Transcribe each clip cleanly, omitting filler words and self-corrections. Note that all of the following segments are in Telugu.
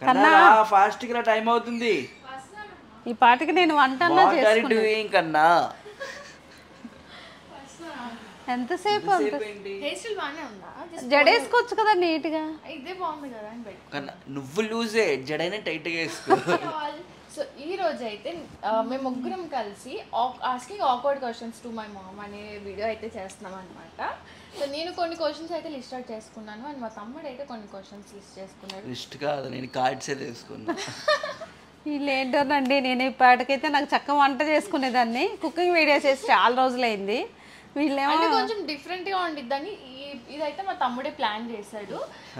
కన్నా ఫాస్ట్ గా టైం అవుతుంది. ఈ పాటికి నేను వంట అన్నా చేసుకున్నాను కన్నా. ఎంతసేపు జడేసుకోవచ్చు కదా నీట్ గా. ఇదే బాగుంది కదా అని పెట్టి కన్నా నువ్వు లూజే జడైనా టైట్ గా వేసుకో. సో ఈ రోజు అయితే మేము ముగ్గురం కలిసి asking awkward questions to my mom అనే వీడియో అయితే చేస్తున్నాం అనమాట. సో నేను కొన్ని క్వశ్చన్స్ అయితే లిస్ట్ అవుట్ చేసుకున్నాను అండ్ మా తమ్ముడు అయితే కొన్ని క్వశ్చన్స్ లిస్ట్ చేసుకున్నాడు. లిస్ట్ కాదు, నేను కార్డ్స్ అయితే తీసుకున్నా. వీళ్ళేంటోనండి, నేను ఇప్పటికైతే నాకు చక్కగా వంట చేసుకునేదాన్ని. కుకింగ్ వీడియో చేసి చాలా రోజులైంది. వీళ్ళేమో కొంచెం డిఫరెంట్ గా ఉండిద్దని ఇదైతే మా తమ్ముడే ప్లాన్ చేశాడు.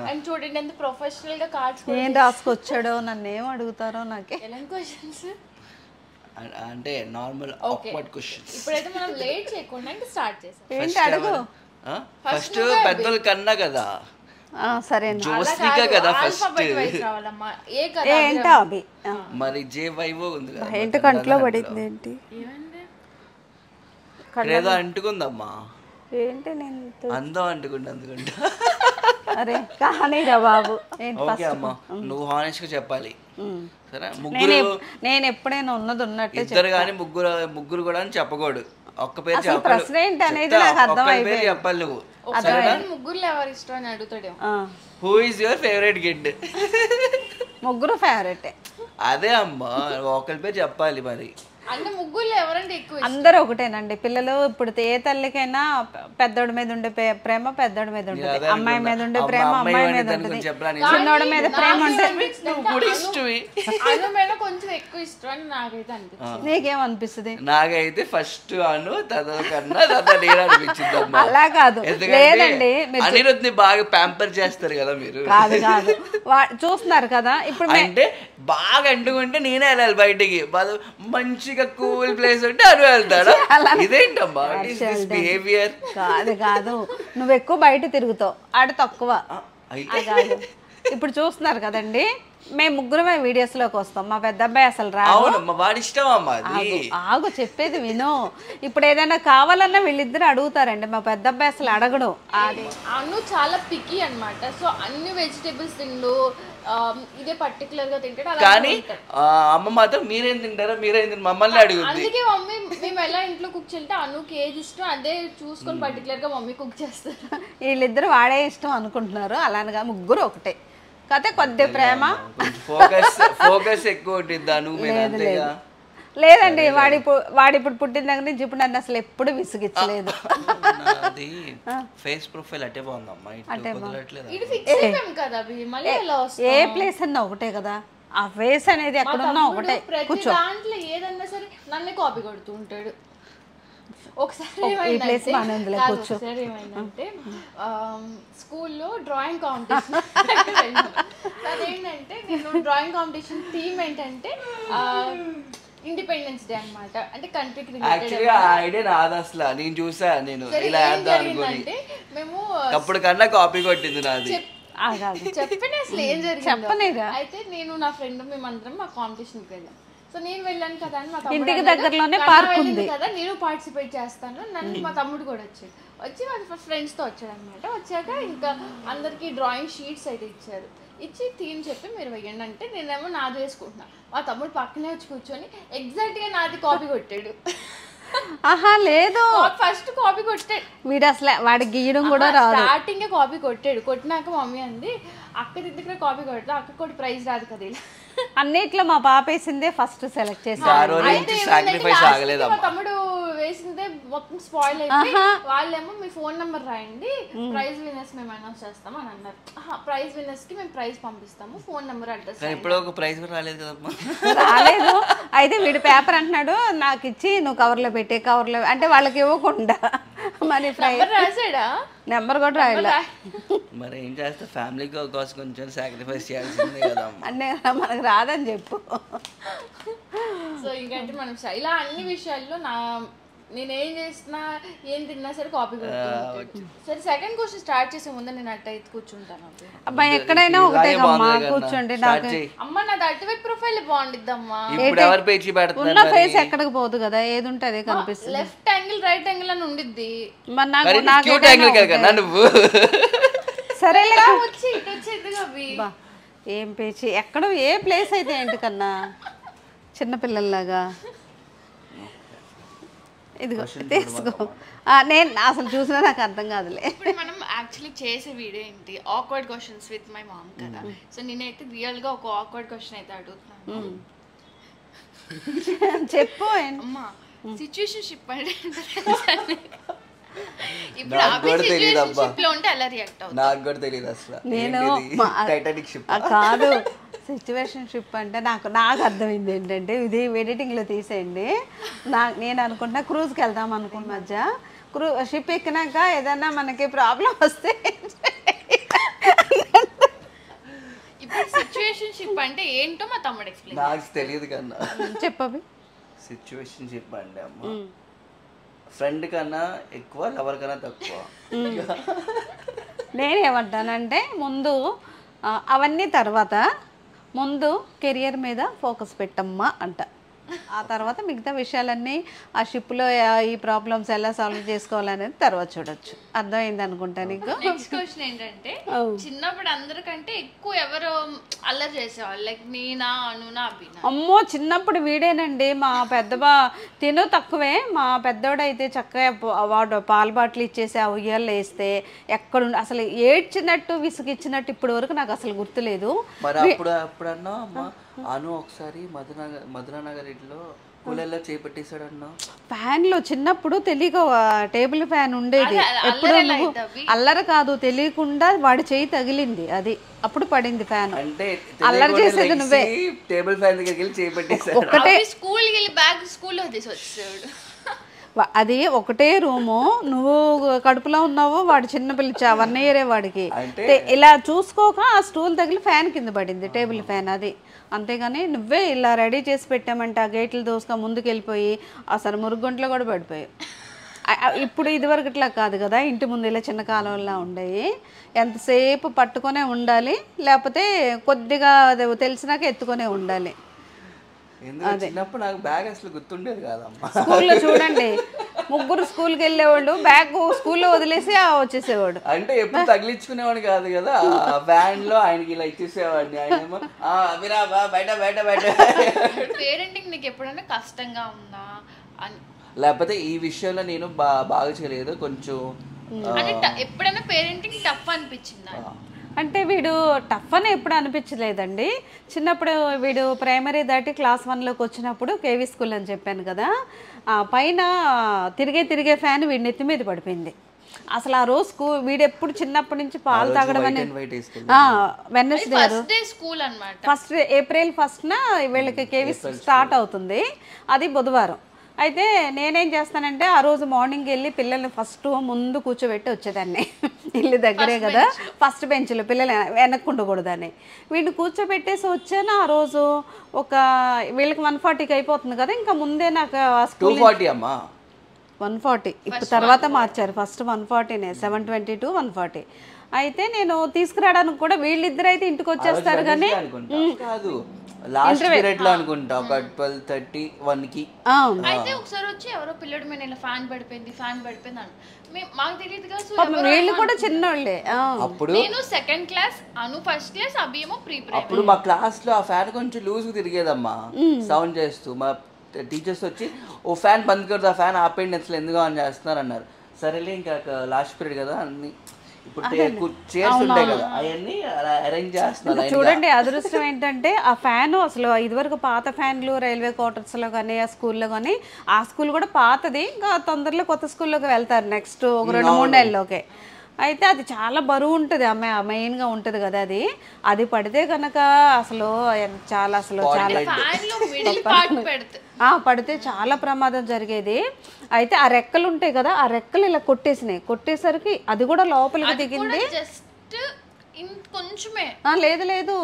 అండ్ చూడండి ఎంత ప్రొఫెషనల్ గా కార్డ్స్ ఏం రాసుకొచ్చాడో, నన్ను ఏం అడుగుతారో నాకే. ఎలాంటి క్వశ్చన్స్ అంటే నార్మల్ ఆక్వర్డ్ క్వశ్చన్స్. ఇప్పుడైతే మనం లేట్ చేయకుండా ఇంకా స్టార్ట్ చేసాం. ఏంటి అడుగు. ఫస్ట్ పెద్దలు కన్నా కదా. సరే జోస్నికా కదా ఫస్ట్. ఏంటో అవి మరి జే వైవో ఉంది కదా. ఏంటి కంట్లో పడింది ఏంటి? ఏదో అంటుకుందమ్మా. ఏంటి నేను అందం అంటుకుంటా అందుకుంటా. అరే కానీరా బాబు. ఓకే అమ్మా, నువ్వు హానెస్ట్ గా చెప్పాలి సరే. నేను ఎప్పుడైనా ఉన్నది ఉన్నట్టు ఇద్దరు కానీ ముగ్గురు కూడా అని చెప్పకూడదు. ఒక్క పేరు చెప్పాలి. ప్రశ్న ఏంటి అనేది నాకు అర్థం అయిపోయింది. చెప్పాలి నువ్వు. ముగ్గురులో ఎవరు ఇష్టం అని అడుగుతాడు. Who is your favourite kid? ముగ్గురు ఫేవరెట్. అదే అమ్మా, ఒకరి పేరు చెప్పాలి మరి. అంటే ముగ్గురులో ఎవరంటే ఎక్కువ? అందరూ ఒకటేనండి. పిల్లలు ఇప్పుడు ఏ తల్లికైనా పెద్దోడి మీద ఉండే ప్రేమ పెద్దోడి మీద ఉంటుంది, అమ్మాయి మీద ఉండే ప్రేమ అమ్మాయి మీద ఉంటుంది, చిన్నోడి మీద ప్రేమ ఉంటుంది. కొంచెం ఎక్కువ ఇష్టం అని నాకైతే అనిపిస్తుంది. నీకేమనిపిస్తుంది? నాకైతే ఫస్ట్ అను కన్నా నేను అనిపించింది. అలా కాదు, లేదండి. అనిరుద్ని బాగా ప్యాంపర్ చేస్తారు కదా మీరు. కాదు కాదు, చూస్తున్నారు కదా ఇప్పుడు. అంటే బాగా అంటుకుంటే నేనే వెళ్ళాలి బయటికి. మంచిగా కూల్ ప్లేస్ ఉంటే అను వెళ్తాడా? ఇదేంటమ్మా బిహేవియర్? కాదు కాదు, నువ్వు ఎక్కువ బయట తిరుగుతావు, ఆడ తక్కువ. కాదు, ఇప్పుడు చూస్తున్నారు కదండి, మేము ముగ్గురమే వీడియోస్ లోకి వస్తాం. మా పెద్ద అబ్బాయి అసలు ఆగు, చెప్పేది విను. ఇప్పుడు ఏదైనా కావాలన్నా వీళ్ళిద్దరు అడుగుతారండి, మా పెద్ద అబ్బాయి అసలు అడగడు. అది అను చాలా పికి అన్నమాట. సో అన్ని వెజిటేబుల్స్ తిండు, ఇదే పర్టికులర్ గా తింటాడు. కానీ అమ్మ మాత్రం మీరేం తింటారో మీరేం తింటారు మమ్మల్ని అడుగుతుంది. అందుకే మమ్మీ మేము ఎలా ఇంట్లో కుక్ చేస్తే అనుకి ఏది ఇష్టం అదే చూసుకొని పర్టికులర్ గా మమ్మీ కుక్ చేస్తారు. వీళ్ళిద్దరు వాడే ఇష్టం అనుకుంటున్నారు, అలానగా ముగ్గురు ఒకటే. కథ కొద్ది ప్రేమ, ఫోకస్ ఎక్కువ ఉంటుంది. లేదండి, వాడిప్పుడు పుట్టిన దగ్గర నుంచి ఇప్పుడు నన్ను అసలు ఎప్పుడు విసిగించలేదు. ఫేస్ ప్రొఫైల్ అట్టే బాగుందమ్మా. ఏ ప్లేస్ అన్నా ఒకటే కదా, ఆ ఫేస్ అనేది ఎక్కడున్నా ఒకటే. కూర్చో. ఏదన్నా సరే నన్ను కాపీ కొడుతూ ఉంటాడు. ఒకసారి ఏమైందంటే స్కూల్లో డ్రాయింగ్ కాంపిటీషన్. అదేంటంటే నేను డ్రాయింగ్ కాంపిటీషన్ థీమ్ ఏంటంటే ఇండిపెండెన్స్ డే అన్నమాట. అంటే కంట్రీకి నేను చూసా. నేను ఇలా అంటే మేము అప్పుడు కన్నా కాపీ కొట్టింది నాది. చెప్పండి అసలు ఏం జరిగింది. అయితే నేను నా ఫ్రెండ్ మేమందరం మా కాంపిటీషన్కి వెళ్ళాం. సో నేను వెళ్ళాను కదా అని మా ఇంటికి దగ్గరలోనే పార్క్ ఉంది కదా, నేను పార్టిసిపేట్ చేస్తాను. నన్ను మా తమ్ముడు కూడా వచ్చి వాళ్ళ ఫ్రెండ్స్తో వచ్చాడు అనమాట. వచ్చాక ఇంకా అందరికి డ్రాయింగ్ షీట్స్ అయితే ఇచ్చారు. ఇచ్చి థీమ్ చెప్పి మీరు వేయండి అంటే నేనేమో నాది వేసుకుంటున్నా. మా తమ్ముడు పక్కనే వచ్చి కూర్చొని ఎగ్జాక్ట్ గా నాది కాపీ కొట్టాడు. ఆహా లేదు, ఫస్ట్ కాపీ కొట్టాడు వీడు. అసలు వాడి గీయడం కూడా రాదు. స్టార్టింగ్ కాపీ కొట్టాడు. కొట్టినాక మమ్మీ అంది అక్క దగ్గర కాపీ కొడతా, అక్క కూడా ప్రైజ్ రాదు కదా. ఇలా అన్నిట్లో మా పాప వేసిందే ఫస్ట్ సెలెక్ట్ చేశారు. మా తమ్ముడు వేసిందే మొత్తం స్పాయిల్ అయిపోయి వాళ్ళేమో మీ ఫోన్ నెంబర్ రాయండి, ప్రైజ్ విన్నర్స్ మేము అనౌన్స్ చేస్తాం అని అన్నారు. ప్రైజ్ విన్నర్స్ కి మేము ప్రైజ్ పంపిస్తాము, ఫోన్ నెంబర్ అడ్రస్. ఇప్పుడు ఒక ప్రైజ్ రాలేదు కదమ్మా. రాలేదు. అయితే వీడు పేపర్ అంటున్నాడు నాకు ఇచ్చి నువ్వు కవర్లో పెట్టే, కవర్లో అంటే వాళ్ళకి ఇవ్వకుండా మరి రాసాడా నెంబర్ కూడా రాయలే. మరి ఏం చేస్తా, ఫ్యామిలీ కోసం కొంచెం సాక్రిఫైస్ చేయాల్సిందే కదా. అంటే మనకు రాదని చెప్పు. సో ఇంకంటే మనం ఇలా అన్ని విషయాల్లో నేనేం చేస్తున్నా ఏం తిన్నా సరే కాపీ కొడుతుంది. సరే సెకండ్ క్వశ్చన్ స్టార్ట్ చేసే ముందు నేను అట్ట అయితే కూర్చుంటాను. అబ్బాయి ఎక్కడైనా ఒకటే కూర్చోండి. అమ్మ నాది అల్టిమేట్ ప్రొఫైల్ బాగుండిద్దమ్మా. ఉన్న ఫేస్ ఎక్కడికి పోదు కదా, ఏది ఉంటే అదే కనిపిస్తుంది. లెఫ్ట్ యాంగిల్ రైట్ యాంగిల్ అని ఉండిద్ది. సరే ఏం పేచి ఎక్కడ ఏ ప్లేస్ అయితే ఏంటి కన్నా చిన్నపిల్లల్లాగా ఇదిగో తీసుకో నేను అసలు చూసినా నాకు అర్థం కాదులే. ఇప్పుడు మనం యాక్చువల్లీ చేసే వీడియో ఏంటి awkward questions with my mom కదా. సో నేనైతే రియల్గా ఒక ఆక్వర్డ్ క్వశ్చన్ అయితే అడుగుతున్నాను. చెప్పు. అమ్మా సిచ్యువేషన్షిప్ అంటే ఇప్పుడు అభి సిచ్యువేషన్షిప్ లో ఉంటే ఎలా రియాక్ట్ అవుతుంది? నాకు కూడా తెలియదు అసలు. నేను టైటానిక్ షిప్ కాదు, సిచ్యువేషన్షిప్ అంటే నాకు అర్థమైంది ఏంటంటే ఇది ఎడిటింగ్లో తీసేయండి. నేను అనుకుంటున్నా క్రూజ్కి వెళ్దాం అనుకున్న మధ్య షిప్ ఎక్కినాక ఏదన్నా మనకి ప్రాబ్లం వస్తే ఇప్పుడు సిచ్యువేషన్షిప్ అంటే ఏంటో మా తమ్ముడు ఎక్స్ప్లెయిన్. నాకు తెలియదు కన్నా. చెప్పవి. సిచ్యువేషన్షిప్ అంటే అమ్మ ఫ్రెండ్ కన్నా ఎక్కువ లవర్ కన్నా తక్కువ. నేనేమంటానంటే ముందు అవన్నీ తర్వాత ముందు కెరియర్ మీద ఫోకస్ పెట్టమ్మా అంట. ఆ తర్వాత మిగతా విషయాలన్నీ ఆ షిప్లో ఈ ప్రాబ్లమ్స్ ఎలా సాల్వ్ చేసుకోవాలనేది తర్వాత చూడొచ్చు. అర్థమైంది అనుకుంటా నీకు. నెక్స్ట్ క్వశ్చన్ ఏంటంటే చిన్నప్పుడు అందరికంటే ఎక్కువ ఎవరు అల్లరి చేసేవాళ్ళు? లైక్ నేనా, అనునా, అభినా? అమ్మో చిన్నప్పుడు వీడేనండి. మా తిను తక్కువే. మా పెద్దోడైతే చక్కగా వాడు పాల బాటిల్ ఇచ్చేసి ఆ ఉయ్యాలు వేస్తే ఎక్కడ అసలు ఏడ్చినట్టు విసుగిచ్చినట్టు ఇప్పటి వరకు నాకు అసలు గుర్తులేదు. అప్పుడన్నా అమ్మ అను ఒకసారి మధురానగర్ ఇంట్లో కూలర్లో చేపట్టేశాడు అన్న. ఫ్యాన్ లో చిన్నప్పుడు తెలియక టేబుల్ ఫ్యాన్ ఉండేది. ఎప్పుడు అల్లరి కాదు, తెలియకుండా వాడి చేయి తగిలింది, అది అప్పుడు పడింది ఫ్యాన్. అంటే అల్లరి చేసేది నువ్వే. టేబుల్ ఫ్యాన్ దగ్గరికి వెళ్ళి చేపట్టేశాడు. ఒకటే స్కూల్కి వెళ్ళి బ్యాగ్ స్కూల్లో తీసుకొచ్చాడు. అది ఒకటే రూము. నువ్వు కడుపులో ఉన్నావు, వాడు చిన్నపిల్ల 1 ఇయరే వాడికి. ఇలా చూసుకోక ఆ స్టూల్ తగిలి ఫ్యాన్ కింద పడింది, టేబుల్ ఫ్యాన్ అది. అంతేగాని నువ్వే ఇలా రెడీ చేసి పెట్టామంటే ఆ గేట్లు దోసుగా ముందుకు వెళ్ళిపోయి అసలు మురుగుంట్లో కూడా పడిపోయావు. ఇప్పుడు ఇదివరకు ఇట్లా కాదు కదా, ఇంటి ముందు ఇలా చిన్న కాలువలా ఉండేవి. ఎంతసేపు పట్టుకొనే ఉండాలి, లేకపోతే కొద్దిగా తెలిసినాక ఎత్తుకొనే ఉండాలి. చిన్నప్పుడు నాకు బ్యాగ్ అసలు గుర్తుండేది కాదమ్మా. స్కూల్లో చూడండి, ముగ్గురు స్కూల్కి వెళ్ళేవాళ్ళు, బ్యాగ్ స్కూల్లో వదిలేసి వచ్చేసేవాడు. అంటే ఎప్పుడు తగిలించుకునేవాడు కాదు కదా, వ్యాన్ లో ఆయనకి ఇలా ఇచ్చేసేవాడిని. ఆయనేమో బయట బయట బయట. పేరెంటింగ్ నీకు ఎప్పుడైనా కష్టంగా ఉందా? లేకపోతే ఈ విషయంలో నేను బాగా చేయలేదు కొంచెం. ఎప్పుడైనా పేరెంటింగ్ టఫ్ అనిపించిందా? అంటే వీడు టఫ్ అని ఎప్పుడు అనిపించలేదండి. చిన్నప్పుడు వీడు ప్రైమరీ దాటి క్లాస్ 1లోకి వచ్చినప్పుడు కేవీ స్కూల్ అని చెప్పాను కదా, పైన తిరిగే ఫ్యాన్ వీడి నెత్తి మీద పడిపోయింది. అసలు ఆ రోజు వీడు ఎప్పుడు చిన్నప్పటి నుంచి పాలు తాగడం అని వెన్నెస్డే ఫస్ట్ ఏప్రిల్ 1న వీళ్ళకి కేవీ స్టార్ట్ అవుతుంది, అది బుధవారం. అయితే నేనేం చేస్తానంటే ఆ రోజు మార్నింగ్ వెళ్ళి పిల్లల్ని ఫస్ట్ ముందు కూర్చోబెట్టి వచ్చేదాన్ని. ఇల్లు దగ్గరే కదా, ఫస్ట్ బెంచ్లో పిల్లలు వెనక్కుండకూడదని వీడిని కూర్చోబెట్టేసి వచ్చాను. ఆ రోజు వీళ్ళకి 140కి అయిపోతుంది కదా, ఇంకా ముందే నాకు 140 ఇప్పుడు తర్వాత మార్చారు. ఫస్ట్ 140నే, 720 to 140. అయితే నేను తీసుకురావడానికి కూడా వీళ్ళిద్దరు అయితే ఇంటికి వచ్చేస్తారు కానీ కాదు, లాస్ట్ పీరియడ్ లో అనుకుంటా ఒక 12:31కి. అయితే ఒకసారి వచ్చి ఎవరో పిల్లడి మీద ఇలా ఫ్యాన్ పడిపోయింది అని మాకు తెలియదు కదా. వీళ్ళు కూడా చిన్నోళ్ళే. అప్పుడు నేను 2nd క్లాస్, అను 1st క్లాస్, అభి ఏమో ప్రీ ప్రైమరీ. అప్పుడు మా క్లాస్ లో ఆ ఫ్యాన్ కొంచెం లూజ్ తిరిగేదమ్మా, సౌండ్ చేస్తూ. మా టీచర్స్ వచ్చి ఓ ఫ్యాన్ బంద్ కర్దు, ఆ ఫ్యాన్ ఆపేయండి, అసలు ఎందుకు ఆన్ చేస్తున్నారు అన్నారు. సరేలే ఇంకా లాస్ట్ పీరియడ్ కదా అన్ని ఇప్పుడు చైర్స్ ఉంటాయి కదా అవన్నీ అరేంజ్ చేస్తున్నారు. చూడండి అదృష్టం ఏంటంటే ఆ ఫ్యాన్ అసలు ఇదివరకు పాత ఫ్యాన్లు రైల్వే క్వార్టర్స్లో కానీ ఆ స్కూల్లో కానీ, ఆ స్కూల్ కూడా పాతది, ఇంకా తొందరలో కొత్త స్కూల్లోకి వెళ్తారు నెక్స్ట్ ఒక 2-3 నెలల్లోకే. అయితే అది చాలా బరువు ఉంటుంది, మెయిన్గా ఉంటుంది కదా, అది పడితే కనుక అసలు చాలా పడితే చాలా ప్రమాదం జరిగేది. అయితే ఆ రెక్కలు ఉంటాయి కదా, ఆ రెక్కలు ఇలా కొట్టేసరికి అది కూడా లోపలికి దిగింది. లేదు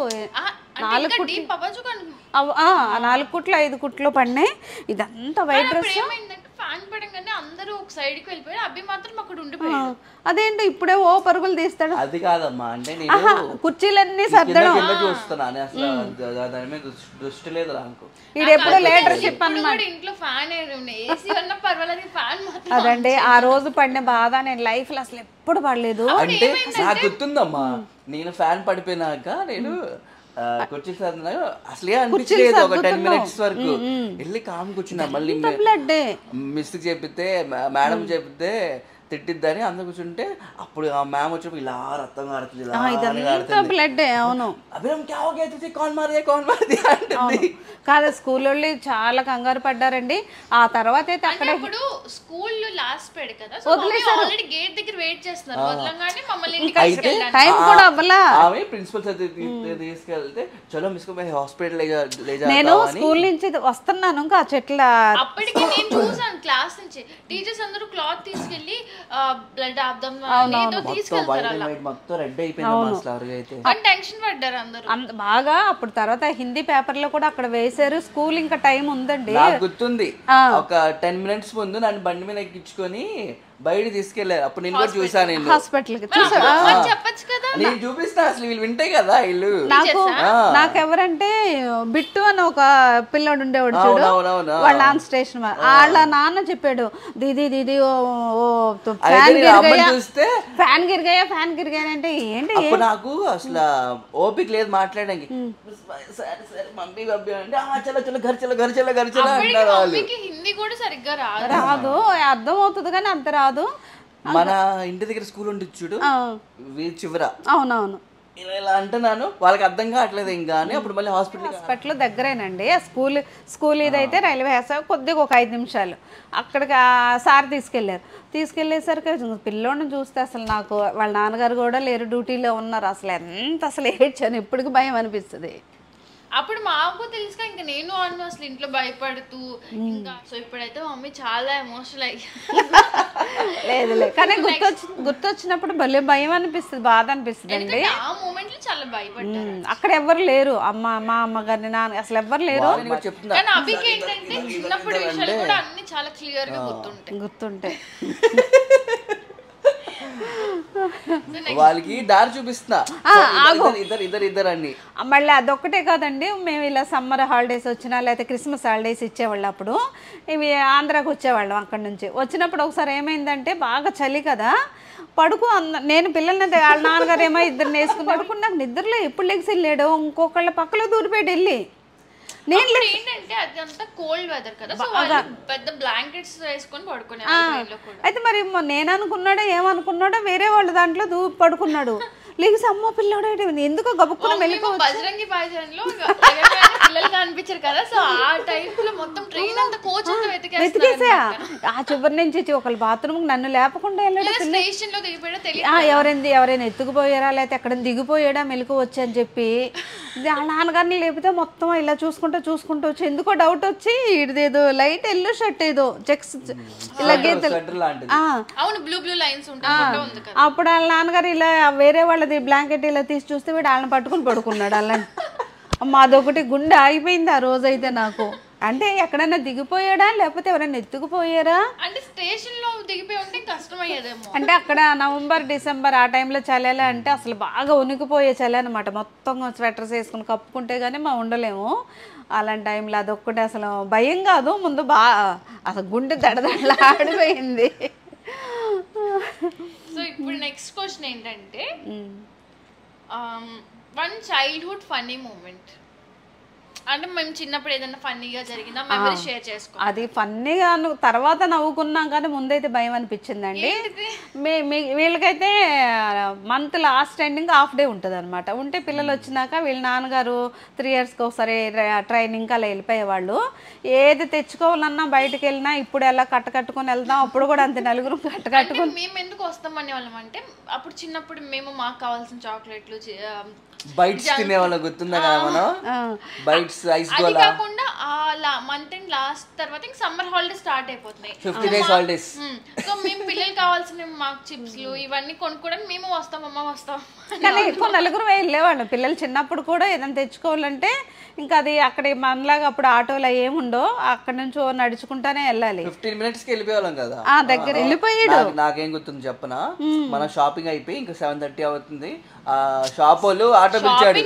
4 కుట్లు 5 కుట్లు పడినాయి. ఇదంతా వైబ్రేషన్. ఫ్యాన్ పడంగానే అందరూ ఒక సైడ్ కి వెళ్ళిపోయారు, అభి మాత్రం అక్కడ ఉండిపోయాడు. అదేంటి ఇప్పుడే ఓ పరుగులు తీస్తాడు. అది కాదమ్మా, అంటే నేను కుర్చీలన్నీ సర్దడం చూస్తున్నాను, అసలు దాని మీద దృష్టి లేదు నాకు. ఇది ఎప్పుడు లీడర్షిప్ అన్నమాట. ఇంట్లో ఫ్యాన్ ఏసీ అన్నా పర్వాలేదు, ఫ్యాన్ మాత్రం. అదండి ఆ రోజు పడిన బాధ నేను లైఫ్ లో అసలు ఎప్పుడు పడలేదు. అంటే నాకు గుర్తుందమ్మా, నేను ఫ్యాన్ పడిపోయినాక నేను కుర్చీలు సర్దున్నా అసలే అనిపించలేదు ఒక 10 minutes వరకు. వెళ్ళి కామ్ కూర్చున్నా. మళ్ళీ మిస్ చెప్పితే మేడం చెప్పితే తిట్టిద్దని అందరు కూర్చుంటే అప్పుడు ఆ మ్యామ్ వచ్చినప్పుడు ఇలా రక్తం కారుతుంది, కాదు స్కూల్ వాళ్ళు చాలా కంగారు పడ్డారండి. ఆ తర్వాత అయితే అక్కడ స్కూల్ లాస్ట్ పీరియడ్ కదా, ఆల్రెడీ గేట్ దగ్గర వెయిట్ చేస్తున్నారు, వదలంగానే మమ్మల్ని టైం కూడా అవ్వలా. ఆమె ప్రిన్సిపల్ సార్ తీసుకెళ్తే చలో మిస్ హాస్పిటల్ నేను స్కూల్ నుంచి వస్తున్నాను ఇంకా చెట్ల అప్పటికి నేను చూసాను క్లాస్ నుంచి టీచర్స్ అందరూ క్లాత్ తీసుకెళ్లి బ్లడ్ ఆపుదాం టెన్షన్ పడ్డారు అందరూ బాగా. అప్పుడు తర్వాత హిందీ పేపర్ లో కూడా అక్కడ వేశారు. స్కూల్ ఇంకా టైం ఉందండి. గుర్తుంది ఒక 10 minutes ముందు నన్ను బండి మీద ఎక్కించుకొని బయట తీసుకెళ్లారు. అప్పుడు నేను కూడా చూసాను హాస్పిటల్ కి. నేను చూపిస్తా అసలు వీళ్ళు వింటాయి కదా వీళ్ళు. నాకెవరంటే బిట్టు అని ఒక పిల్లోడు ఉండేవాడు చూడు, వాళ్ళ నాన్న స్టేషన్ వాళ్ళ నాన్న చెప్పాడు దీది దీది ఫ్యాన్ గిరిగాయ అంటే ఏంటి నాకు అసలు ఓపిక లేదు మాట్లాడడానికి. మమ్మీ బబ్బీ అంటే చలో చలో ఘర్ చలో ఘర్ చలో ఘర్ చలో అంటారు వాళ్ళు. హిందీ కూడా సరిగ్గా రాదు, అర్థం అవుతుంది కానీ అంత రాదు. మన ఇంటి దగ్గర స్కూల్ ఉండి చూడు చివర, అవునవును ఇలా అంటున్నాను వాళ్ళకి అర్థం కావట్లేదు ఇంకా అని. అప్పుడు మళ్ళీ హాస్పిటల్ దగ్గరేనండి ఆ స్కూల్ ఇదైతే రైల్వే వేసా కొద్దిగా ఒక 5 నిమిషాలు అక్కడికి సార్ తీసుకెళ్ళేసరికి పిల్లోడిని చూస్తే అసలు నాకు వాళ్ళ నాన్నగారు కూడా లేరు, డ్యూటీలో ఉన్నారు. అసలు ఏడ్చాను, ఇప్పటికి భయం అనిపిస్తుంది. అప్పుడు మాకు తెలుసుగా ఇంకా నేను అసలు ఇంట్లో భయపడుతూ ఇంకా. సో ఇప్పుడైతే మమ్మీ చాలా ఎమోషనల్ లేదు కానీ గుర్తొచ్చినప్పుడు భలే భయం అనిపిస్తుంది, బాధ అనిపిస్తుంది అండి. ఆ మూమెంట్ లో చాలా భయపడ్డారు. అక్కడ ఎవ్వరు లేరు, మా అమ్మగారిని నాన్న అసలు ఎవ్వరు లేరు. కానీ అభికి ఏంటంటే చిన్నప్పుడు విషయాలు కూడా అన్ని చాలా క్లియర్ గా గుర్తుంటాయి. వాళ్ళకి దారి చూపిస్తున్నా ఇద్దరు అని. మళ్ళీ అదొక్కటే కాదండి, మేము ఇలా సమ్మర్ హాలిడేస్ వచ్చినా లేకపోతే క్రిస్మస్ హాలిడేస్ ఇచ్చేవాళ్ళు. అప్పుడు ఇవి ఆంధ్రాకి వచ్చేవాళ్ళం. అక్కడ నుంచి వచ్చినప్పుడు ఒకసారి ఏమైందంటే బాగా చలి కదా, నేను పిల్లల్ని వాళ్ళ నాన్నగారు ఏమో ఇద్దరిని వేసుకుని పడుకుని నాకు నిద్రలో ఎప్పుడు లెగ్స్ వెళ్ళాడు, ఇంకొకళ్ళ పక్కలో దూరిపోయాడు వెళ్ళి. నేను ఏంటంటే అది అంతా కోల్డ్ వెదర్ కదా, సో పెద్ద బ్లాంకెట్స్ వేసుకొని పడుకునేవాళ్ళు. అయితే మరి నేను అనుకున్నాడో ఏమనుకున్నాడో వేరే వాళ్ళ దాంట్లో పడుకున్నాడు. లేకపోతే అమ్మ పిల్లడు ఎందుకో గబుక్కున వెళ్ళిపోవచ్చు. బజరంగి భాయిజాన్లో పిల్లలు కనిపించారు కదా, సో ఆ టైప్ లో మొత్తం ట్రైన్ అంతా కోచ్ అంతా వెతికేసా. ఆ చివరి నుంచి ఒకళ్ళు బాత్రూమ్ నన్ను లేపకుండా వెళ్ళాడు. స్టేషన్ లో దిగిపోయాడో తెలియదు, ఎవరైనా ఎత్తుకుపోయారా లేకపోతే ఎక్కడ దిగిపోయాడా మెలకు వచ్చి అని చెప్పి నాన్నగారిని లేపితే మొత్తం ఇలా చూసుకుంటూ వచ్చి ఎందుకో డౌట్ వచ్చి ఇదేదో లైట్ ఎల్లో షర్ట్ ఏదో చెక్స్ ఇలా గీతలు, అప్పుడు వాళ్ళ నాన్నగారు ఇలా వేరే వాళ్ళది బ్లాంకెట్ ఇలా తీసి చూస్తే వీడు వాళ్ళని పట్టుకుని పడుకున్నాడు. అలా మాదొకటి గుండె ఆగిపోయింది ఆ రోజైతే నాకు. అంటే ఎక్కడైనా దిగిపోయాడా లేకపోతే ఎవరైనా ఎత్తుకుపోయారా అంటే స్టేషన్ లో దిగిపోయి ఉంటే కష్టమయ్యేదేమో. అంటే అక్కడ నవంబర్ డిసెంబర్ ఆ టైంలో చలి అంటే అసలు బాగా ఉనికిపోయే చలి అనమాట. మొత్తం స్వెటర్స్ వేసుకుని కప్పుకుంటే కానీ మా ఉండలేము. అలాంటి టైంలో అదొక్కటి అసలు భయం కాదు, ముందు అసలు గుండె దడదడలాడిపోయింది. సో ఇప్పుడు నెక్స్ట్ క్వశ్చన్ ఏంటంటే వన్ చైల్డ్హుడ్ ఫన్నీ మూమెంట్, అంటే మేము చిన్నప్పుడు ఏదైనా ఫన్నీగా జరిగిందా మెమరీ షేర్ చేసుకో. అది ఫన్నీగా తర్వాత నవ్వుకున్నాం కానీ ముందైతే భయం అనిపించిందండి. వీళ్ళకైతే month last ending half day ఉంటుంది అనమాట. ఉంటే పిల్లలు వచ్చినాక వీళ్ళ నాన్నగారు 3 yearsకి ఒకసారి ట్రైనింగ్ అలా వెళ్ళిపోయేవాళ్ళు. ఏది తెచ్చుకోవాలన్నా బయటకు వెళ్ళినా ఇప్పుడు ఎలా కట్టుకొని వెళ్దాం, అప్పుడు కూడా అంతే నలుగురు కట్టుకొని. మేము ఎందుకు వస్తామనే వాళ్ళం అంటే అప్పుడు చిన్నప్పుడు మేము మాకు కావాల్సిన చాక్లెట్లు బైట్స్ తినేవాళ్ళం, గుర్తుందా కదా మనం బైట్స్ ఐస్ గోలా. అది కాకుండా మంత్ ఎండ్ లాస్ట్ తర్వాత ఇంక సమ్మర్ హాలిడేస్ స్టార్ట్ అయిపోతున్నాయి, 50 days హాలిడేస్. సో మేము పిల్లలు కావాల్సిన మాకు చిప్స్లు ఇవన్నీ కొనుక్కోవడానికి మేము వస్తాం. కానీ ఎక్కువ నలుగురు వెళ్ళేవాళ్ళం. పిల్లలు చిన్నప్పుడు కూడా ఏదైనా తెచ్చుకోవాలంటే ఇంకా అది అక్కడ మనలాగా అప్పుడు ఆటోలో ఏముండో అక్కడ నుంచి నడుచుకుంటానే వెళ్ళాలి. 15 minutesకి వెళ్ళిపోయేవాళ్ళం కదా, దగ్గర వెళ్ళిపోయాడు. నాకేం గుర్తుంది చెప్పనా, మన షాపింగ్ అయిపోయి ఇంకా 7:30 అవుతుంది. షాప్ వాళ్ళు ఆటో పిలిచాడు,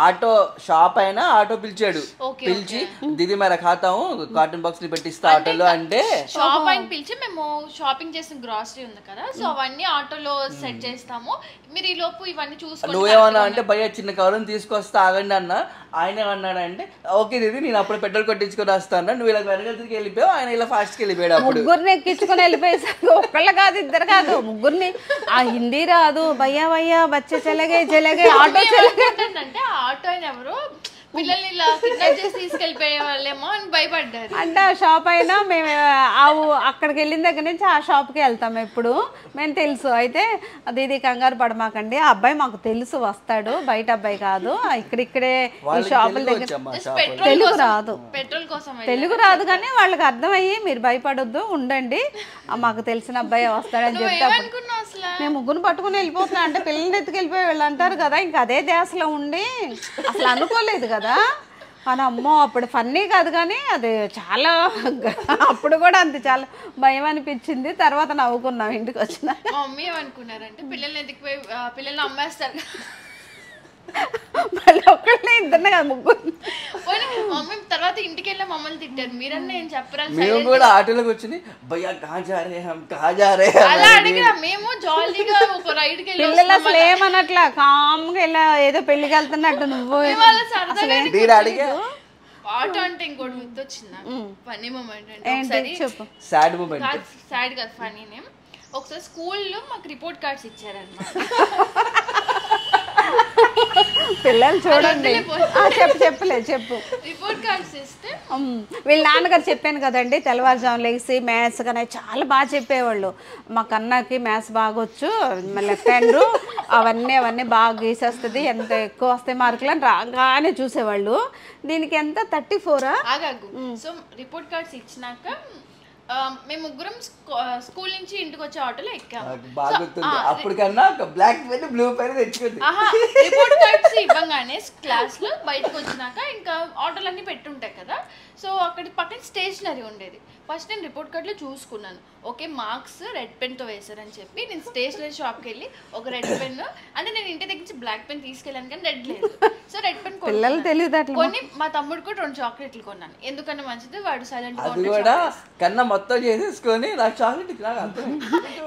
ఆటో షాప్ అయినా ఆటో పిలిచాడు. పిలిచి దీది మేర ఖాతాము కార్టూన్ బాక్స్ ని పెట్టిస్తా ఆటోలో అంటే షాప్ అని పిలిచి మేము షాపింగ్ చేసిన గ్రాసరీ ఉంది కదా సో అవన్నీ ఆటోలో సెట్ చేస్తాము మీరు ఈ లోపు ఇవన్నీ చూసుకొని నువ్వేమన్నా అంటే భయ్య చిన్న కవరం తీసుకొస్తా ఆగండి అన్న ఆయన ఏమన్నాడంటే ఓకే దీది నేను అప్పుడు పెట్రోల్ కొట్టించుకొని వస్తాను నువ్వు ఇలా వెనకాల తిరిగి వెళ్ళిపోయావు ఆయన ఇలా ఫాస్ట్ కి వెళ్ళిపోయాడు అప్పుడు ముగ్గురిని ఎక్కించుకొని వెళ్ళిపోయేసరికి ఒక్కళ్ళు కాదు ఇద్దరు కాదు ముగ్గురిని ఆ హిందీ రాదు భయ్యా భయ్యా బచ్చ చెలగే చెలగే ఆటో చెలగే అంటే ఆ ఆటో అయిన ఎవరు పిల్లల్ని ఇలా కిడ్నాప్ చేసి తీసుకెళ్ళిపోయే వాళ్ళేమో అని భయపడ్డారు అంటే ఆ షాప్ అయినా మేము అక్కడికి వెళ్ళిన దగ్గర నుంచి ఆ షాప్కి వెళ్తాం ఎప్పుడు మేము తెలుసు అయితే దీది కంగారు పడమాకండి ఆ అబ్బాయి మాకు తెలుసు వస్తాడు బయట అబ్బాయి కాదు ఇక్కడిక్కడే ఈ షాపుల దగ్గర తెలుగు రాదు పెట్రోల్ కోసం తెలుగు రాదు కానీ వాళ్ళకి అర్థమయ్యి మీరు భయపడొద్దు ఉండండి మాకు తెలిసిన అబ్బాయి వస్తాడని చెప్తే నేను ముగ్గురు పట్టుకుని వెళ్ళిపోతున్నా అంటే పిల్లల్ని ఎత్తుకెళ్ళిపోయి వాళ్ళు అంటారు కదా ఇంకా అదే ధ్యాసలో ఉండి అసలు అనుకోలేదు కదా కానీ అమ్మో అప్పుడు ఫన్నీ కాదు కానీ అది చాలా అప్పుడు కూడా అంతే చాలా భయం అనిపించింది తర్వాత నవ్వుకున్నాం ఇంటికి వచ్చిన మా మమ్మీ ఏమనుకున్నారంటే పిల్లల్ని ఎత్తుకుపోయి పిల్లల్ని అమ్మేస్తారు మళ్ళీ ఒక్కళ్ళే ఇద్దరు కదా ముగ్గురు మమ్మీ తర్వాత ఇంటికి వెళ్ళి మమ్మల్ని తిట్టారు మీరన్నా ఏం చెప్పరా మేము కూడా ఆటోలోకి వచ్చింది భయ్యా కాజారే అలా అడిగినా మేము జాలీగా ఒక రైడ్ కి వెళ్ళి పిల్లలు అసలు ఏమనట్లా కామ్గా ఇలా ఏదో పెళ్లికి వెళ్తున్నట్టు నువ్వు అడిగా ఆటో అంటే ఇంకోటి గుర్తొచ్చిందా ఫన్నీ మూమెంట్ అంటే చెప్పు సాడ్ మూమెంట్ సాడ్ కాదు ఫన్నీ నేమ్ ఒకసారి స్కూల్లో మాకు రిపోర్ట్ కార్డ్స్ ఇచ్చారన్నమాట పిల్లలు చూడండి చెప్పు రిపోర్ట్ కార్డ్స్ ఇస్తే వీళ్ళ నాన్నగారు చెప్పాను కదండి తెల్లవారుజాము లేచి మ్యాథ్స్ కానీ చాలా బాగా చెప్పేవాళ్ళు మా కన్నాకి మ్యాథ్స్ బాగొచ్చు లెఫ్ట్ హ్యాండ్ అవన్నీ బాగా గీసేస్తుంది ఎంత ఎక్కువ వస్తాయి మార్కులు అని రాగానే చూసేవాళ్ళు దీనికి ఎంత 34 ఆగాగు సో రిపోర్ట్ కార్డ్స్ ఇచ్చినాక మేము ముగ్గురం స్కూల్ నుంచి ఇంటికి వచ్చే ఆటోలో ఎక్కాము అప్పటికన్నా బ్లాక్ పెన్ బ్లూ పెన్ తెచ్చుకుంది రిపోర్ట్ కార్డ్స్ ఇవ్వగానే క్లాస్ లో బయటకు వచ్చినాక ఇంకా ఆటోలన్నీ పెట్టుంటాయి కదా సో అక్కడ పక్కన స్టేషనరీ ఉండేది ఫస్ట్ నేను రిపోర్ట్ కార్డులో చూసుకున్నాను ఓకే మార్క్స్ రెడ్ పెన్తో వేశారని చెప్పి నేను స్టేషనరీ షాప్కి వెళ్ళి ఒక రెడ్ పెన్ అంటే నేను ఇంటి దగ్గర నుంచి బ్లాక్ పెన్ తీసుకెళ్ళాను కానీ రెడ్ లేదు సో రెడ్ పెన్ కొని మా తమ్ముడు కూడా 2 చాక్లెట్లు కొన్నాను ఎందుకన్నా మంచిది వాడు సైలెంట్ కూడా కన్నా మొత్తం చేసేసుకొని నాకు చాక్లెట్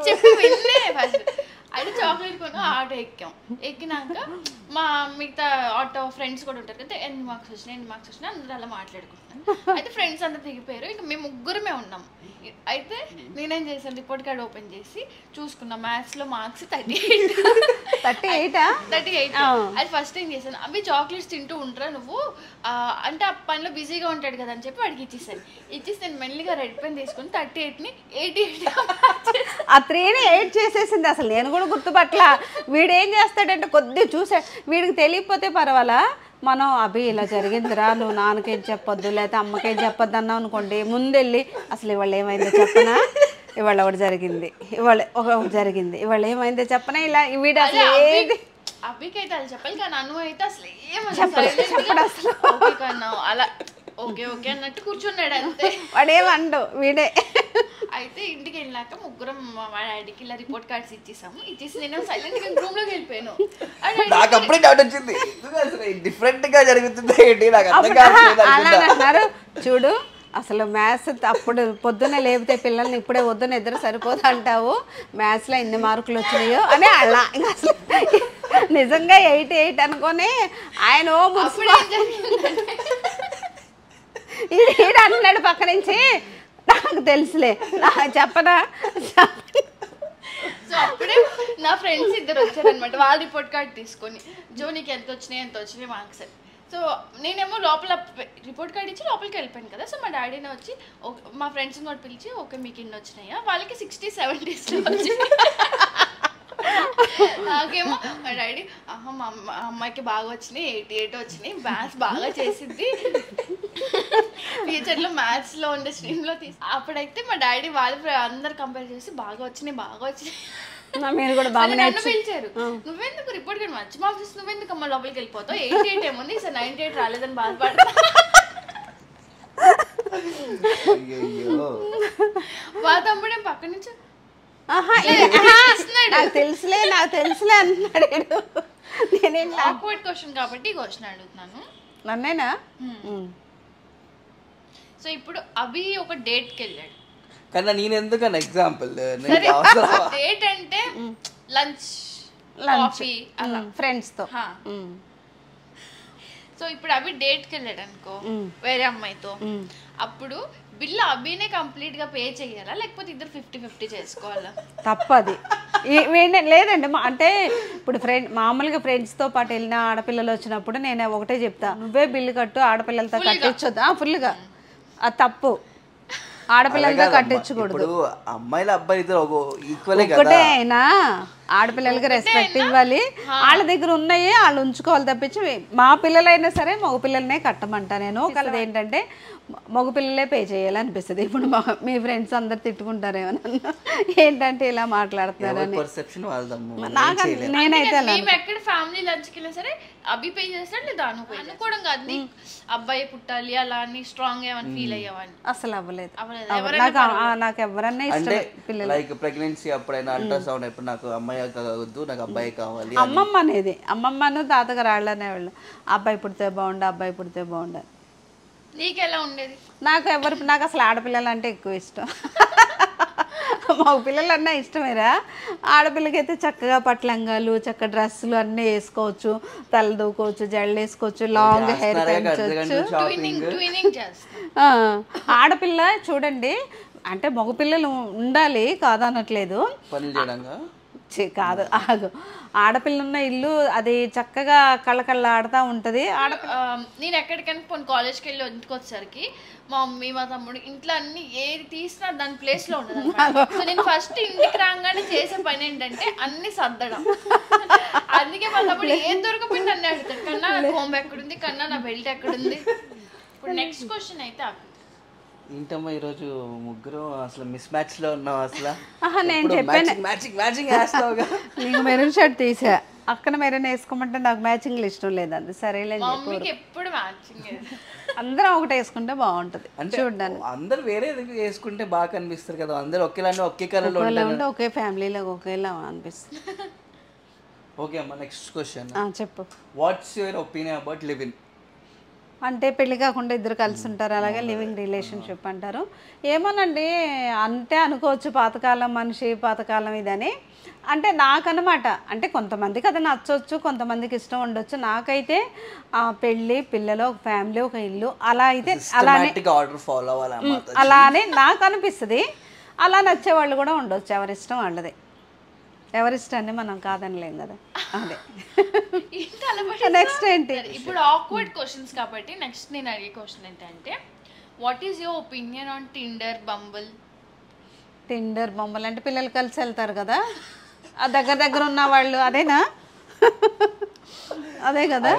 చెప్పి వెళ్ళే ఫస్ట్ అయితే చాక్లెట్ కొను ఆటో ఎక్కినాక మా మిగతా ఆటో ఫ్రెండ్స్ కూడా ఉంటారు కదా ఎన్ని మార్క్స్ వచ్చినాయి అందరూ అలా మాట్లాడుకుంటున్నాను అయితే ఫ్రెండ్స్ అందరు దిగిపోయారు ఇంకా మేము ముగ్గురమే ఉన్నాం అయితే నేనేం చేశాను రిపోర్ట్ కార్డ్ ఓపెన్ చేసి చూసుకున్నా మ్యాథ్స్ లో మార్క్స్ 38 అది ఫస్ట్ ఏం చేశాను అవి చాక్లెట్స్ తింటూ ఉంటారా నువ్వు అంటే ఆ పనిలో బిజీగా ఉంటాడు కదా అని చెప్పి వాడికి ఇచ్చేసాను నేను మెల్లిగా రెడ్ పెన్ తీసుకుని 38ని 88 ఆ 3ని 8 చేసేసింది అసలు నేను కూడా గుర్తుపట్ల వీడు ఏం చేస్తాడంటే కొద్దిగా చూసాడు వీడికి తెలియకపోతే పర్వాలా మనం అభి ఇలా జరిగిందిరా నువ్వు నాన్నకేం చెప్పొద్దు లేకపోతే అమ్మకేం చెప్పొద్దు అన్నావు అనుకోండి ముందెళ్ళి అసలు ఇవాళ ఏమైందో చెప్పనా ఇవాళ ఒకటి జరిగింది ఇవాళ ఏమైందో చెప్పనా ఇలా వీడు అసలు ఏది అభికైతే అది చెప్పాలి కానీ అను అయితే అసలు చెప్పడు అసలు అలా ఓకే అన్నట్టు కూర్చున్నాడు అంతే వాడేమండు వీడే అయితే ఇంటికి వెళ్ళాక ముగ్గురం మా డాడీకి ఇలా రిపోర్ట్ కార్డ్స్ ఇచ్చేసి నేను సైలెంట్ గా రూమ్ లోకి వెళ్ళిపోయాను నాకు అప్పుడే డౌట్ వచ్చింది డిఫరెంట్ గా జరుగుతుంది అన్నారు చూడు అసలు మ్యాథ్స్ అప్పుడు పొద్దున్నే లేపితే పిల్లల్ని ఇప్పుడే వద్దు నిద్ర సరిపోదు అంటావు మ్యాథ్స్లో ఎన్ని మార్కులు వచ్చినాయో అని అలా అసలు నిజంగా 88 అనుకొని ఆయన ఈడ అంటున్నాడు పక్క నుంచి నాకు తెలుసులే చెప్పనా సో అప్పుడే నా ఫ్రెండ్స్ ఇద్దరు వచ్చారనమాట వాళ్ళ రిపోర్ట్ కార్డ్ తీసుకొని నీకు ఎంత వచ్చినాయి మార్క్స్ సో నేనేమో లోపల రిపోర్ట్ కార్డ్ ఇచ్చి లోపలికి వెళ్ళిపోయాను కదా సో మా డాడీని వచ్చి మా ఫ్రెండ్స్ని కూడా పిలిచి ఓకే మీకు ఇన్ని వచ్చినాయా వాళ్ళకి 60-70 వచ్చినాయి నాకేమో మా డాడీ మా అమ్మాయికి బాగా వచ్చినాయి 88 వచ్చినాయి మ్యాథ్స్ బాగా చేసింది ఫ్యూచర్లో మ్యాథ్స్లో ఉండే స్ట్రీమ్లో అప్పుడైతే మా డాడీ వాళ్ళు అందరు కంపేర్ చేసి బాగా వచ్చినాయి మీరు కూడా బాగా పిలిచారు నువ్వెందుకు రిపోర్ట్ కార్డ్ మంచి మార్క్స్ నువ్వెందుకు అమ్మ లోపలికి వెళ్ళిపోతావు 88 ఏముంది సార్ 98 రాలేదని బాధపడతా మా తమ్ముడే పక్క నుంచి నాకు తెలుసులే అంటున్నాడు ఆక్వర్డ్ క్వశ్చన్ కాబట్టి క్వశ్చన్ అడుగుతున్నాను నన్నేనా సో ఇప్పుడు అభి ఒక డేట్కి వెళ్ళాడు. కన్నా నేను ఎందుకన్నా ఎగ్జాంపుల్ డేట్ అంటే లంచ్ కాఫీ అలా ఫ్రెండ్స్తో. సో ఇప్పుడు అభి డేట్కి వెళ్ళాడు అనుకో వేరే అమ్మాయితో, అప్పుడు బిల్ అభినే కంప్లీట్ గా పే చెయ్యాలా లేకపోతే ఇద్దరు 50-50 చేసుకోవాలా? తప్పది లేదండి. అంటే ఇప్పుడు మామూలుగా ఫ్రెండ్స్తో పాటు వెళ్ళిన ఆడపిల్లలు వచ్చినప్పుడు నేను ఒకటే చెప్తా, నువ్వే బిల్లు కట్టు, ఆడపిల్లలతో కట్టించొద్దా ఫుల్గా. అది తప్పు, ఆడపిల్లలతో కట్టించకూడదు. ఇప్పుడు అమ్మాయిల అబ్బాయి ఇద్దరు ఈక్వలే కదా. ఒకటే అయినా ఆడపిల్లలకి రెస్పెక్ట్ ఇవ్వాలి, వాళ్ళ దగ్గర ఉన్నాయి వాళ్ళు ఉంచుకోవాలి తప్పించి మా పిల్లలైనా సరే మగ పిల్లలనే కట్టమంటా నేను. ఒకళ్ళది ఏంటంటే మగ పిల్లలే పే చేయాలనిపిస్తుంది. ఇప్పుడు మీ ఫ్రెండ్స్ అందరు తిట్టుకుంటారేమన్నా ఏంటంటే ఇలా మాట్లాడుతున్నారని. నేనైతే ఎక్కడ ఫ్యామిలీ లంచ్ కి సరే అభి పే చేస్తాడు లేదా అనుకోవడం కాదు, అబ్బాయి పుట్టాలి అలా అని స్ట్రాంగ్ ఏమని ఫీల్ అయ్యావని అసలు అవ్వలేదు. నాకు ఎవరన్నా ఇష్టం పిల్లలు. లైక్ ప్రెగ్నెన్సీ అప్పుడైనా అల్ట్రాసౌండ్ ఎప్పుడు నాకు అమ్మాయి వద్దు నాకు అబ్బాయి కావాలి. అమ్మమ్మ అనేది అమ్మమ్మను తాతగారు వాళ్ళనే వాళ్ళు అబ్బాయి పుడితే బాగుండు, అబ్బాయి పుడితే బాగుండు. నీకెలా ఉండేది? నాకు అసలు ఆడపిల్లలు అంటే ఎక్కువ ఇష్టం. మగ పిల్లలన్నా ఇష్టమేరా, ఆడపిల్లకైతే చక్కగా పట్లంగాలు చక్క డ్రెస్సులు అన్నీ వేసుకోవచ్చు, తల దూకోవచ్చు, జడలు వేసుకోవచ్చు, లాంగ్ హెయిర్ పెంచవచ్చు. ఆడపిల్ల చూడండి అంటే మగపిల్లలు ఉండాలి కాదనట్లేదు, కాదు ఆగు. ఆడపిల్ల ఉన్న ఇల్లు అది చక్కగా కళ్ళకళ్ళ ఆడుతూ ఉంటుంది. నేను ఎక్కడికైనా కొన్ని కాలేజ్కి వెళ్ళి ఇంటికి వచ్చేసరికి మా మమ్మీ మా తమ్ముడు ఇంట్లో అన్ని ఏది తీసినా దాని ప్లేస్ లో ఉండదు. సో నేను ఫస్ట్ ఇంటికి రాగానే చేసే పని ఏంటంటే అన్ని సర్దడం. అందుకే మా తమ్ముడు ఏం దొరకపోయింది అన్నీ అడుగుతాడు, కన్నా నా కోంబ్ ఎక్కడుంది, కన్నా నా బెల్ట్ ఎక్కడుంది. ఇప్పుడు నెక్స్ట్ క్వశ్చన్ అయితే ఏంటమ్మా ఈరోజు ముగ్గురు అసలు మిస్ మ్యాచ్ లో ఉన్నావు. అసలు నేను చెప్పాను మ్యాచింగ్ వేస్తావుగా. నీకు మెరూన్ షర్ట్ తీసా, అక్కడ మెరూన్ వేసుకోమంటే నాకు మ్యాచింగ్ ఇష్టం లేదండి. సరేలే ఎప్పుడు మ్యాచింగ్ అందరం ఒకటి వేసుకుంటే బాగుంటుంది చూడండి. అందరు వేరే వేసుకుంటే బాగా కనిపిస్తారు కదా, అందరు ఒకేలా ఒకే కలర్ ఉంటే ఒకే ఫ్యామిలీలో ఒకేలా అనిపిస్తుంది. ఓకే అమ్మా నెక్స్ట్ క్వశ్చన్ చెప్పు. What's your opinion about living? అంటే పెళ్లి కాకుండా ఇద్దరు కలిసి ఉంటారు, అలాగే లివింగ్ రిలేషన్షిప్ అంటారు. ఏమోనండి అంతే అనుకోవచ్చు, పాతకాలం మనిషి పాతకాలం ఇదని. అంటే నాకనమాట, అంటే కొంతమందికి అది నచ్చవచ్చు, కొంతమందికి ఇష్టం ఉండొచ్చు. నాకైతే పెళ్ళి, పిల్లలు, ఒక ఫ్యామిలీ, ఒక ఇల్లు అలా అయితే అలానే నాకు అనిపిస్తుంది. అలా నచ్చేవాళ్ళు కూడా ఉండొచ్చు, ఎవరిష్టం వాళ్ళది. ఎవరిష్టాన్ని మనం కాదనలేం కదా. అదే నెక్స్ట్ ఏంటి? ఇప్పుడు ఆక్వర్డ్ క్వశ్చన్స్ కాబట్టి నెక్స్ట్ నేను అడిగే క్వశ్చన్ ఏంటంటే what is your opinion on Tinder Bumble? Tinder Bumble అంటే పిల్లలు కలిసి వెళ్తారు కదా, ఆ దగ్గర ఉన్న వాళ్ళు అదేనా? అదే కదా.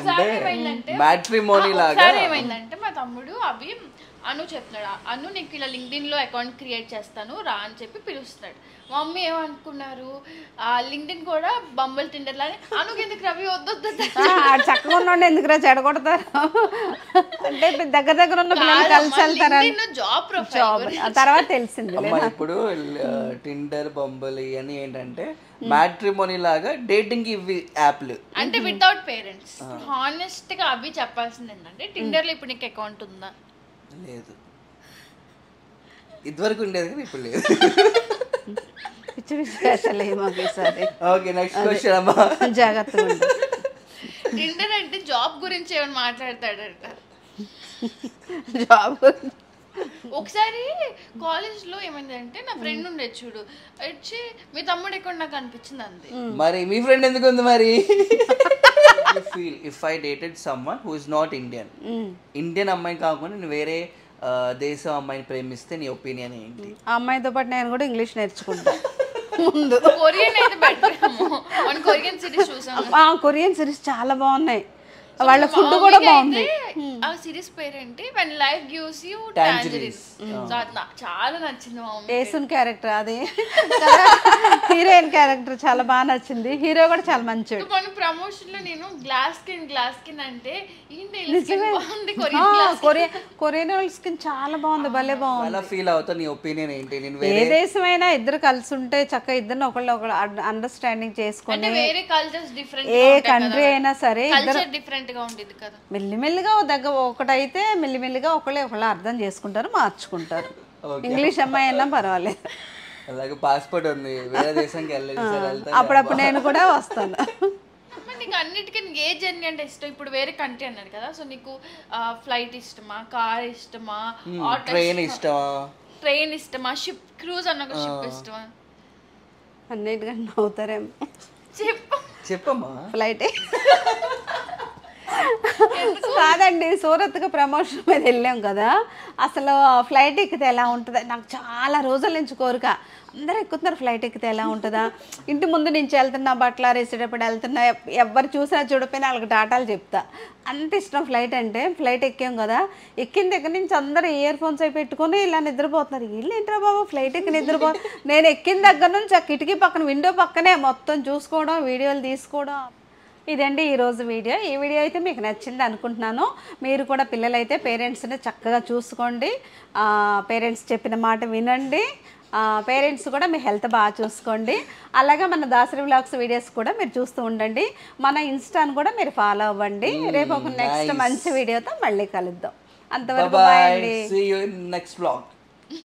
ఏమైందంటే మా తమ్ముడు అవి అను చెప్తున్నాడు, అను నీకు ఇలా లింక్డ్ఇన్ లో అకౌంట్ క్రియేట్ చేస్తాను రా అని చెప్పి పిలుస్తాడు. మా మమ్మీ ఏమనుకున్నారు, లింక్డ్ఇన్ కూడా బంబుల్ టిండర్ లానే అనుకు ఎందుకు రవి వద్దొద్దు చక్కగా ఉన్నాడు ఎందుకు రా చెడగొడతారు అంటే దగ్గర ఉన్న పిల్లలు కలిసి వెళ్తారని జాబ్ ప్రొఫైల్ తర్వాత తెలిసింది. ఇప్పుడు టిండర్ బంబుల్ ఇవన్నీ ఏంటంటే మ్యాట్రిమోనీ లాగా డేటింగ్ ఇవి యాప్లు అంటే వితౌట్ పేరెంట్స్. హానెస్ట్ గా అవి చెప్పాల్సింది ఏంటంటే టిండర్ లో ఇప్పుడు నీకు అకౌంట్ ఉందా? లేదు, ఇదివరకు ఉండేది కానీ ఇప్పుడు లేదు. ఓకే నెక్స్ట్ క్వశ్చన్ అమ్మా, జాగ్రత్తగా. టిండర్ అంటే జాబ్ గురించి ఏమైనా మాట్లాడతాడంట. జాబ్ ఒకసారి కాలేజ్ లో ఏమైందంటే నా ఫ్రెండ్ ఉండేది చూడు, వచ్చి మీ తమ్ముడు ఎక్కడ నాకు అనిపించింది అంది. మరి మీ ఫ్రెండ్ ఎందుకు ఉంది మరి? Feel if I dated someone who is not Indian, Indian అమ్మాయి కాకుండా నేను వేరే దేశం అమ్మాయిని ప్రేమిస్తే నీ ఒపీనియన్ ఏంటి? ఆ అమ్మాయితో పాటు నేను కూడా ఇంగ్లీష్ నేర్చుకుంటా ముందు. కొరియన్ అయితే బెటర్. కొరియన్ సిరీస్ చూసాం, కొరియన్ సిరీస్ చాలా బాగున్నాయి, వాళ్ళ ఫుడ్ కూడా బాగుంది. ఆ సిరీస్ పేరేంటి? When life gives you tangerines. చాలా నచ్చింది మా మమ్మీ. ఏసున్ క్యారెక్టర్ అది, హీరోయిన్ క్యారెక్టర్ చాలా బాగా నచ్చింది. హీరో కూడా చాలా మంచిది. మన ప్రమోషన్ లో నేను గ్లాస్ స్కిన్ అంటే కొరియన్ స్కిన్ చాలా బాగుంది, భలే బాగుంది. అలా ఫీల్ అవుతా. నీ ఒపీనియన్ ఏంటి? నేను ఏ దేశమైనా ఇద్దరు కలిసి ఉంటే చక్కగా ఇద్దరు ఒకళ్ళు అండర్స్టాండింగ్ చేసుకుని, వేరే కల్చర్స్ డిఫరెంట్, ఏ కంట్రీ అయినా సరే కల్చర్ డిఫరెంట్ గా ఉండేది కదా, మెల్లిమెల్లిగా ఒకటైతే మెల్లిమెల్లిగా ఒకళ్ళు అర్థం చేసుకుంటారు, మార్చుకుంటారు. ఇంగ్లీష్ అమ్మాయి అయినా పర్వాలేదు. అలాగే పాస్పోర్ట్ ఉంది, వేరే దేశానికి వెళ్ళాలి, అప్పుడప్పుడు నేను కూడా వస్తాను. నీకు అన్నిటికీ ఏ జర్నీ అంటే ఇష్టం? ఇప్పుడు వేరే కంట్రీ అన్నారు కదా, సో నీకు ఫ్లైట్ ఇష్టమా, కార్ ఇష్టమా, ట్రైన్ ఇష్టమా, షిప్ క్రూజ్ అన్న షిప్ ఇష్టమా? అన్నిటికంటే నవ్వుతారేమో. చెప్పమ్మా. ఫ్లైటే కాదండి, సూరత్కి ప్రమోషన్ మీద వెళ్ళాం కదా, అసలు ఫ్లైట్ ఎక్కితే ఎలా ఉంటుందా నాకు చాలా రోజుల నుంచి కోరిక. అందరూ ఎక్కుతున్నారు, ఫ్లైట్ ఎక్కితే ఎలా ఉంటుందా, ఇంటి ముందు నుంచి వెళ్తున్నా, బట్టలు ఆరేసేటప్పుడు వెళ్తున్నా, ఎవరు చూసినా చూడపోయినా వాళ్ళకి డాటాలు చెప్తా, అంత ఇష్టం ఫ్లైట్ అంటే. ఫ్లైట్ ఎక్కాం కదా, ఎక్కిన దగ్గర నుంచి అందరూ ఇయర్ ఫోన్స్ అయి పెట్టుకొని ఇలా నిద్రపోతున్నారు. వీళ్ళు ఏంట్రా బాబు ఫ్లైట్ ఎక్కి నిద్రపో, నేను ఎక్కిన దగ్గర నుంచి ఆ కిటికీ పక్కన విండో పక్కనే మొత్తం చూసుకోవడం, వీడియోలు తీసుకోవడం. ఇదండి ఈరోజు వీడియో. ఈ వీడియో అయితే మీకు నచ్చింది అనుకుంటున్నాను. మీరు కూడా పిల్లలైతే పేరెంట్స్ని చక్కగా చూసుకోండి, పేరెంట్స్ చెప్పిన మాట వినండి, పేరెంట్స్ కూడా మీ హెల్త్ బాగా చూసుకోండి. అలాగే మన దాసరి వ్లాగ్స్ వీడియోస్ కూడా మీరు చూస్తూ ఉండండి. మన ఇన్స్టాను కూడా మీరు ఫాలో అవ్వండి. రేపు ఒక నెక్స్ట్ మంచి వీడియోతో మళ్ళీ కలుద్దాం. అంతవరకు బాయ్ అండి. See you in next vlog.